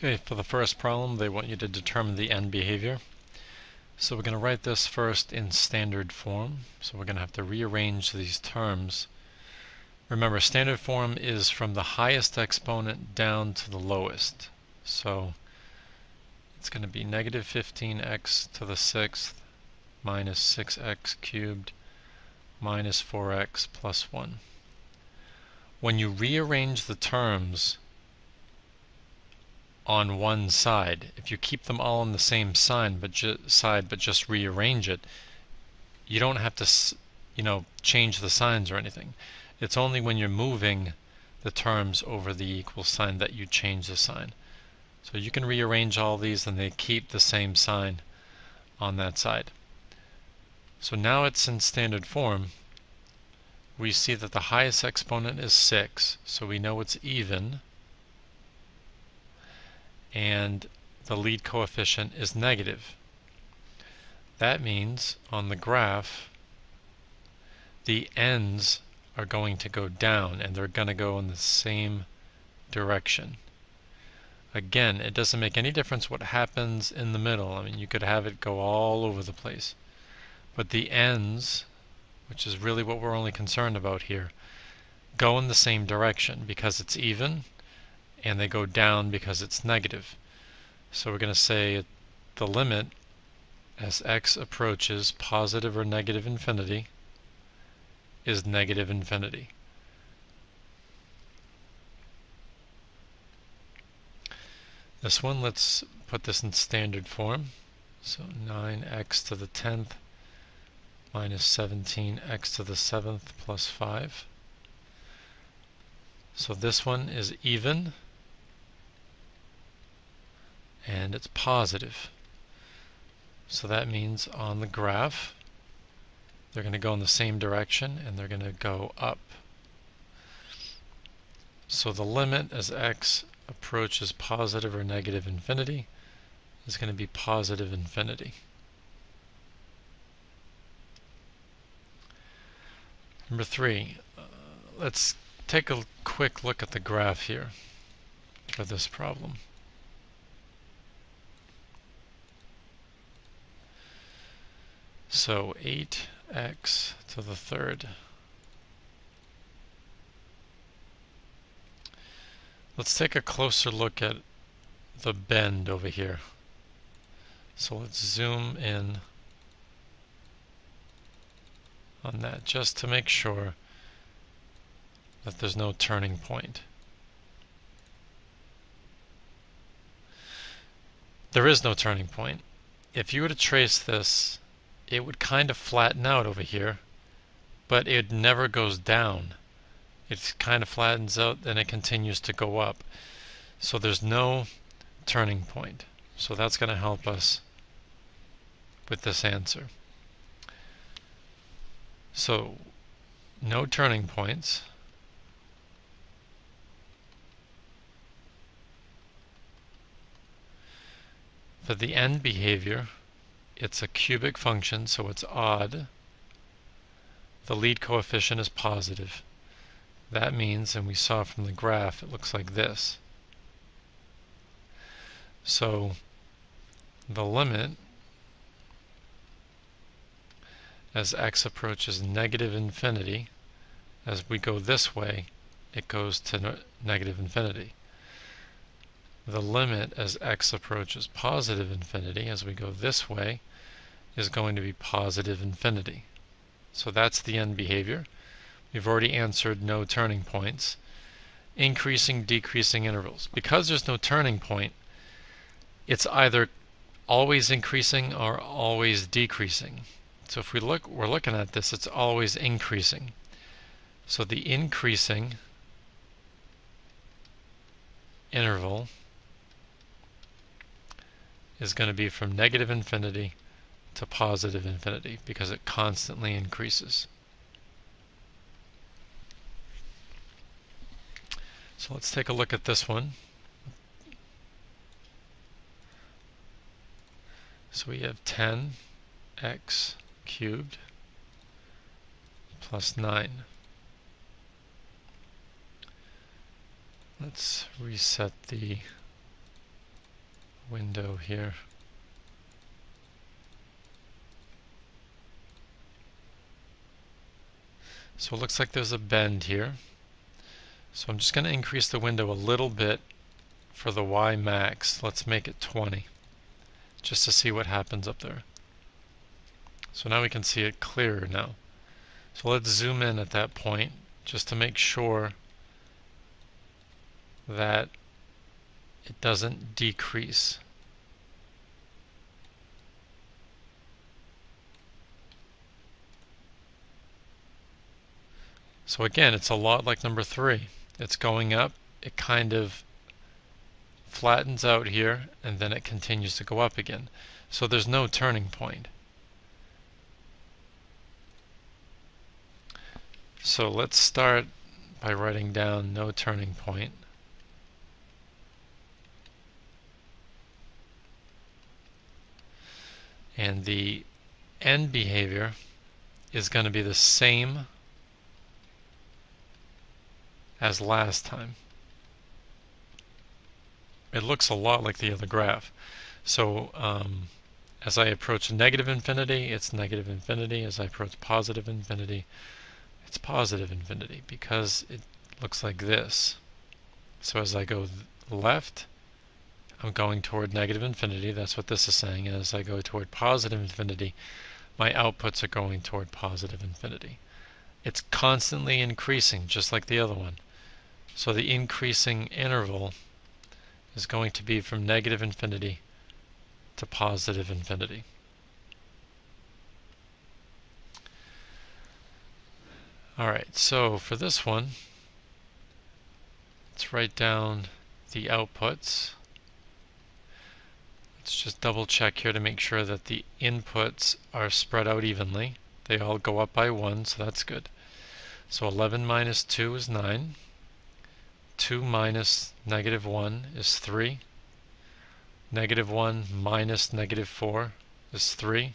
Okay, for the first problem, they want you to determine the end behavior. So we're going to write this first in standard form. So we're going to have to rearrange these terms. Remember, standard form is from the highest exponent down to the lowest. So it's going to be negative 15x to the sixth minus 6x cubed minus 4x plus 1. When you rearrange the terms on one side, if you keep them all on the same sign but just rearrange it, you don't have to change the signs or anything. It's only when you're moving the terms over the equal sign that you change the sign. So you can rearrange all these and they keep the same sign on that side. So now it's in standard form. We see that the highest exponent is 6, so we know it's even, and the lead coefficient is negative. That means on the graph the ends are going to go down and they're going to go in the same direction. Again, it doesn't make any difference what happens in the middle. I mean, you could have it go all over the place. But the ends, which is really what we're only concerned about here, go in the same direction because it's even, and they go down because it's negative. So we're going to say the limit as x approaches positive or negative infinity is negative infinity. This one, let's put this in standard form. So 9x to the 10th minus 17x to the 7th plus 5. So this one is even, and it's positive. So that means on the graph, they're going to go in the same direction, and they're going to go up. So the limit as x approaches positive or negative infinity is going to be positive infinity. Number 3, let's take a quick look at the graph here for this problem. So 8x to the third. Let's take a closer look at the bend over here. So let's zoom in on that just to make sure that there's no turning point. There is no turning point. If you were to trace this, it would kind of flatten out over here, but it never goes down. It kind of flattens out, then it continues to go up. So there's no turning point. So that's going to help us with this answer. So no turning points. For the end behavior, it's a cubic function, so it's odd. The lead coefficient is positive. That means, and we saw from the graph, it looks like this. So the limit as x approaches negative infinity, as we go this way, it goes to negative infinity. The limit as x approaches positive infinity, as we go this way, is going to be positive infinity. So that's the end behavior. We've already answered no turning points. Increasing, decreasing intervals. Because there's no turning point, it's either always increasing or always decreasing. So if we're looking at this, it's always increasing. So the increasing interval is going to be from negative infinity to positive infinity because it constantly increases. So let's take a look at this one. So we have 10x cubed plus 9. Let's reset the window here. So it looks like there's a bend here. So I'm just going to increase the window a little bit for the Y max. Let's make it 20 just to see what happens up there. So now we can see it clearer now. So let's zoom in at that point just to make sure that it doesn't decrease. So again, it's a lot like number 3. It's going up, it kind of flattens out here, and then it continues to go up again. So there's no turning point. So let's start by writing down no turning point. And the end behavior is going to be the same as last time. It looks a lot like the other graph. So as I approach negative infinity, it's negative infinity. As I approach positive infinity, it's positive infinity, because it looks like this. So as I go left, I'm going toward negative infinity. That's what this is saying. And as I go toward positive infinity, my outputs are going toward positive infinity. It's constantly increasing, just like the other one. So the increasing interval is going to be from negative infinity to positive infinity. Alright, so for this one, let's write down the outputs. Let's just double check here to make sure that the inputs are spread out evenly. They all go up by 1, so that's good. So 11 minus 2 is 9. 2 minus negative 1 is 3. Negative 1 minus negative 4 is 3.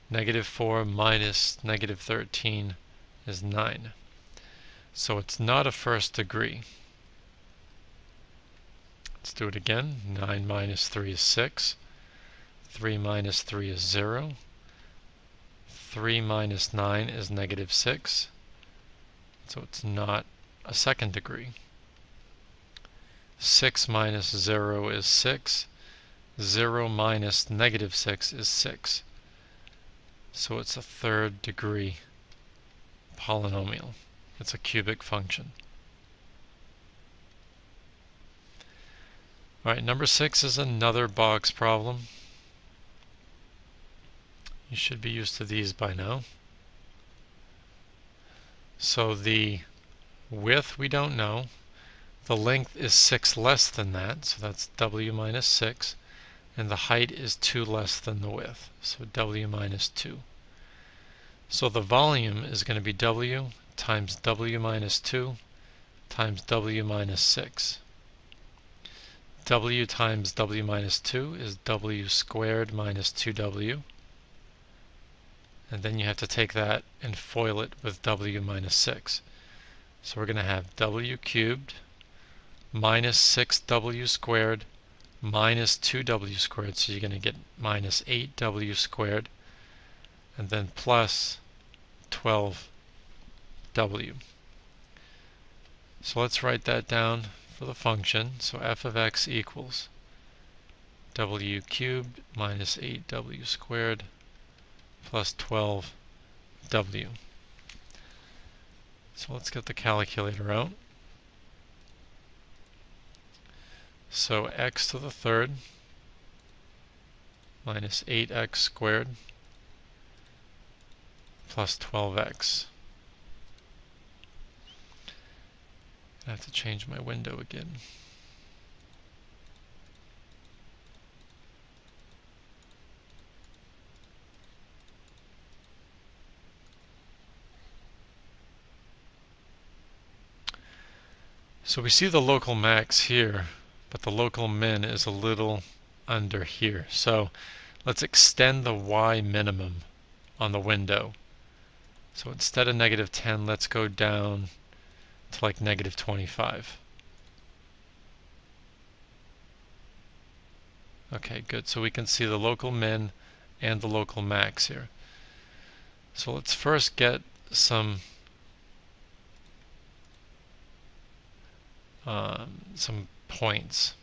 Negative 4 minus negative 13 is 9. So it's not a first degree. Let's do it again. 9 minus 3 is 6. 3 minus 3 is 0. 3 minus 9 is negative 6. So it's not a second degree. 6 minus 0 is 6. 0 minus negative 6 is 6. So it's a third degree polynomial. It's a cubic function. Alright, number 6 is another box problem. You should be used to these by now. So the width we don't know. The length is 6 less than that, so that's w minus 6. And the height is 2 less than the width, so w minus 2. So the volume is going to be w times w minus 2 times w minus 6. W times w minus 2 is w squared minus 2w. And then you have to take that and FOIL it with w minus 6. So we're going to have w cubed minus 6w squared minus 2w squared. So you're going to get minus 8w squared. And then plus 12w. So let's write that down for the function. So f of x equals w cubed minus 8w squared plus 12w. So let's get the calculator out. So x to the third minus 8x squared plus 12x. I have to change my window again. So we see the local max here, but the local min is a little under here. So let's extend the y minimum on the window. So instead of negative 10, let's go down to like negative 25. Okay, good. So we can see the local min and the local max here. So let's first get some points.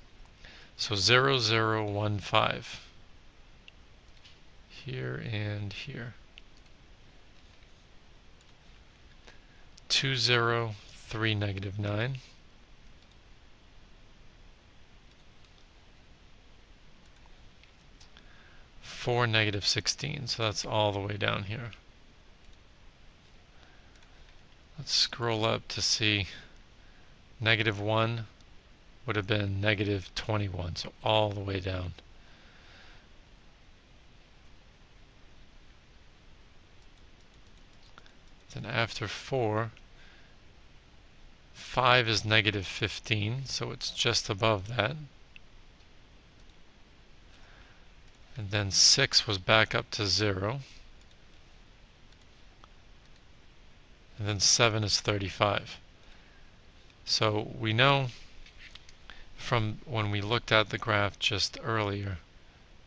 So 0, 0, 1, 5. Here and here. 2, 0, 3, negative 9. 4, negative 16. So that's all the way down here. Let's scroll up to see negative 1 would have been negative 21. So all the way down. Then after 4, 5 is negative 15, so it's just above that. And then 6 was back up to 0. And then 7 is 35. So we know from when we looked at the graph just earlier,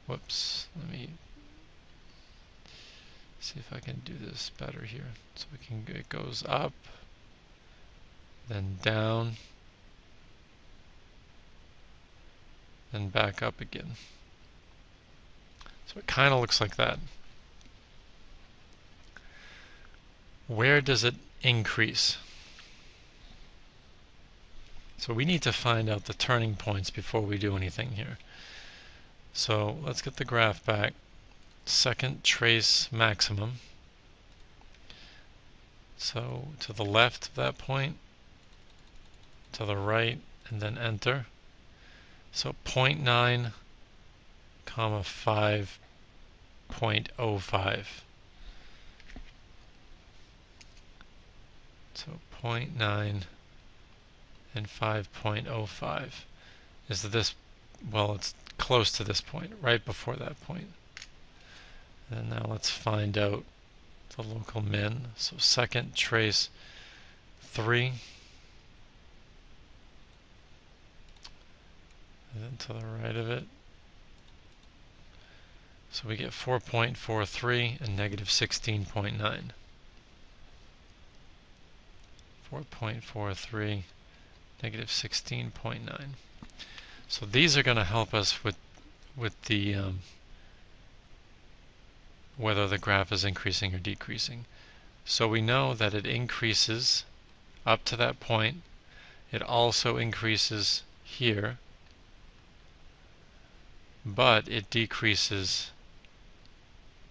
whoops, let me see if I can do this better here. So we can, it goes up, then down, then back up again. So it kind of looks like that. Where does it increase? So we need to find out the turning points before we do anything here. So let's get the graph back. Second trace maximum. So to the left of that point, to the right, and then enter. So 0.9, comma 5.05. So 0.9 and 5.05 is this, well, it's close to this point, right before that point. And now let's find out the local min. So second trace 3. And then to the right of it. So we get 4.43 and negative 16.9. 4.43, negative 16.9. So these are going to help us with the whether the graph is increasing or decreasing. So we know that it increases up to that point. It also increases here, but it decreases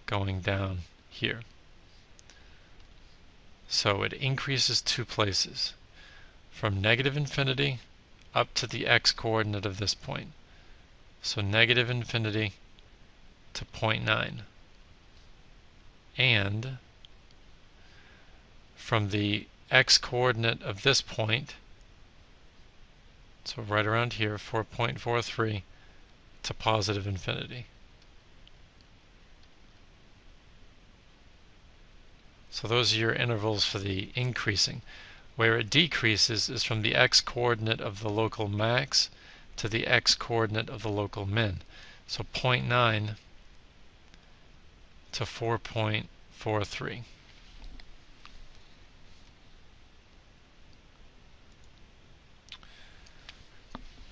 going down here. So it increases two places, from negative infinity up to the x-coordinate of this point. So negative infinity to 0.9. And from the x-coordinate of this point, so right around here, 4.43, to positive infinity. So those are your intervals for the increasing. Where it decreases is from the x-coordinate of the local max to the x-coordinate of the local min. So 0.9 to 4.43.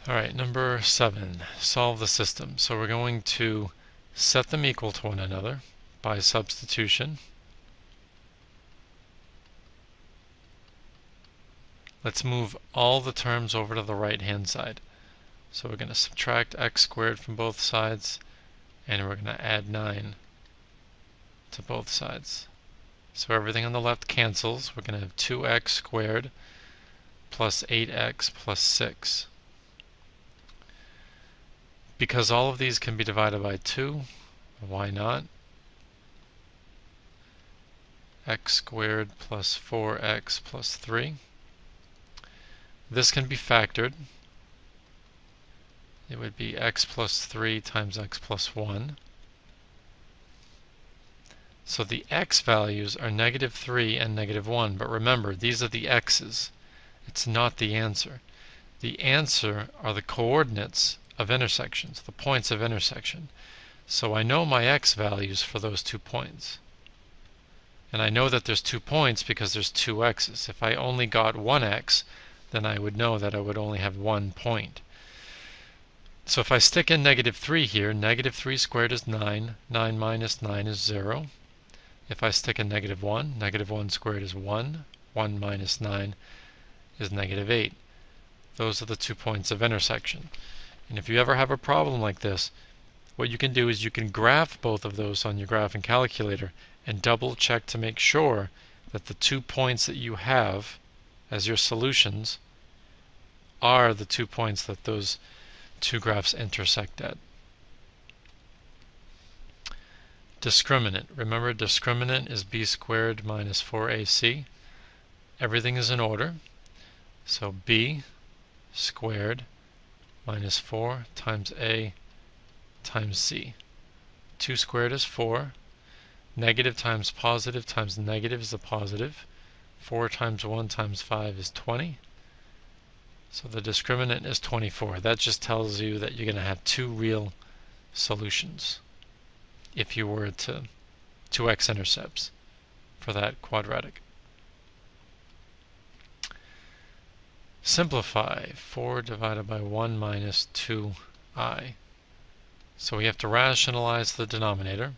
Alright, number 7. Solve the system. So we're going to set them equal to one another by substitution. Let's move all the terms over to the right-hand side. So we're going to subtract x squared from both sides, and we're going to add 9 to both sides. So everything on the left cancels. We're going to have 2x squared plus 8x plus 6. Because all of these can be divided by 2, why not? X squared plus 4x plus 3. This can be factored. It would be x plus 3 times x plus 1. So the x values are negative 3 and negative 1, but remember, these are the x's. It's not the answer. The answer are the coordinates of intersections, the points of intersection. So I know my x values for those 2 points. And I know that there's 2 points because there's 2 x's. If I only got 1 x, then I would know that I would only have 1 point. So if I stick in -3 here, -3 squared is 9. 9 minus 9 is 0. If I stick in -1, -1 squared is 1. 1 minus 9 is -8. Those are the 2 points of intersection. And if you ever have a problem like this, what you can do is you can graph both of those on your graphing calculator and double check to make sure that the 2 points that you have as your solutions are the 2 points that those 2 graphs intersect at. Discriminant. Remember, discriminant is b squared minus 4ac. Everything is in order. So b squared minus 4 times a times c. 2 squared is 4. Negative times negative is a positive. 4 times 1 times 5 is 20. So the discriminant is 24. That just tells you that you're going to have 2 real solutions if you were to 2 x-intercepts for that quadratic. Simplify. 4 divided by 1 minus 2i. So we have to rationalize the denominator.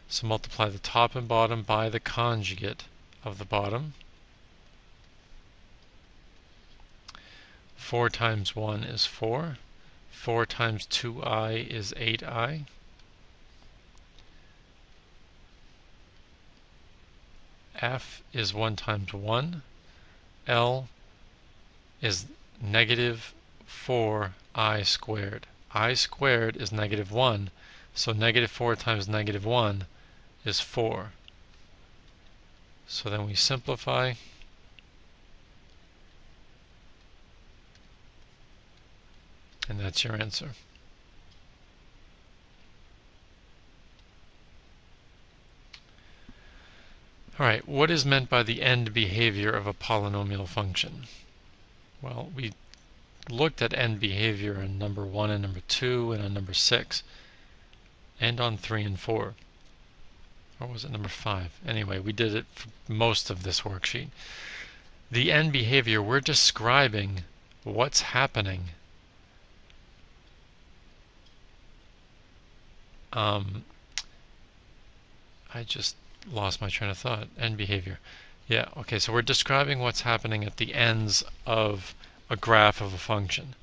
So multiply the top and bottom by the conjugate of the bottom. 4 times 1 is 4. 4 times 2i is 8i. F is 1 times 1. L is negative 4i squared. I squared is -1, so -4 times -1 is 4. So then we simplify. And that's your answer. Alright, what is meant by the end behavior of a polynomial function? Well, we looked at end behavior in number 1 and number 2 and on number 6 and on 3 and 4. Or was it number 5? Anyway, we did it for most of this worksheet. The end behavior, we're describing what's happening I just lost my train of thought. End behavior. Yeah, okay, so we're describing what's happening at the ends of a graph of a function.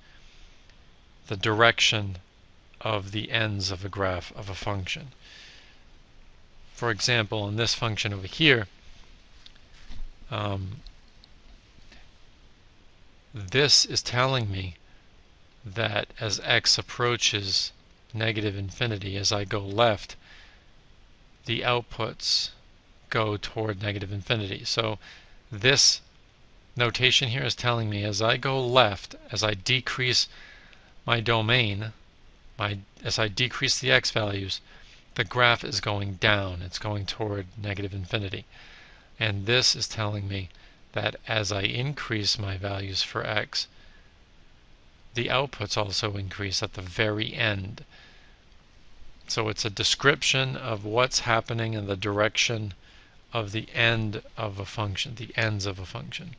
The direction of the ends of a graph of a function. For example, in this function over here, this is telling me that as x approaches -infinity, as I go left, the outputs go toward -infinity. So this notation here is telling me as I go left, as I decrease my domain, as I decrease the x values, the graph is going down. It's going toward -infinity. And this is telling me that as I increase my values for x, the outputs also increase at the very end. So it's a description of what's happening in the direction of the end of a function, the ends of a function.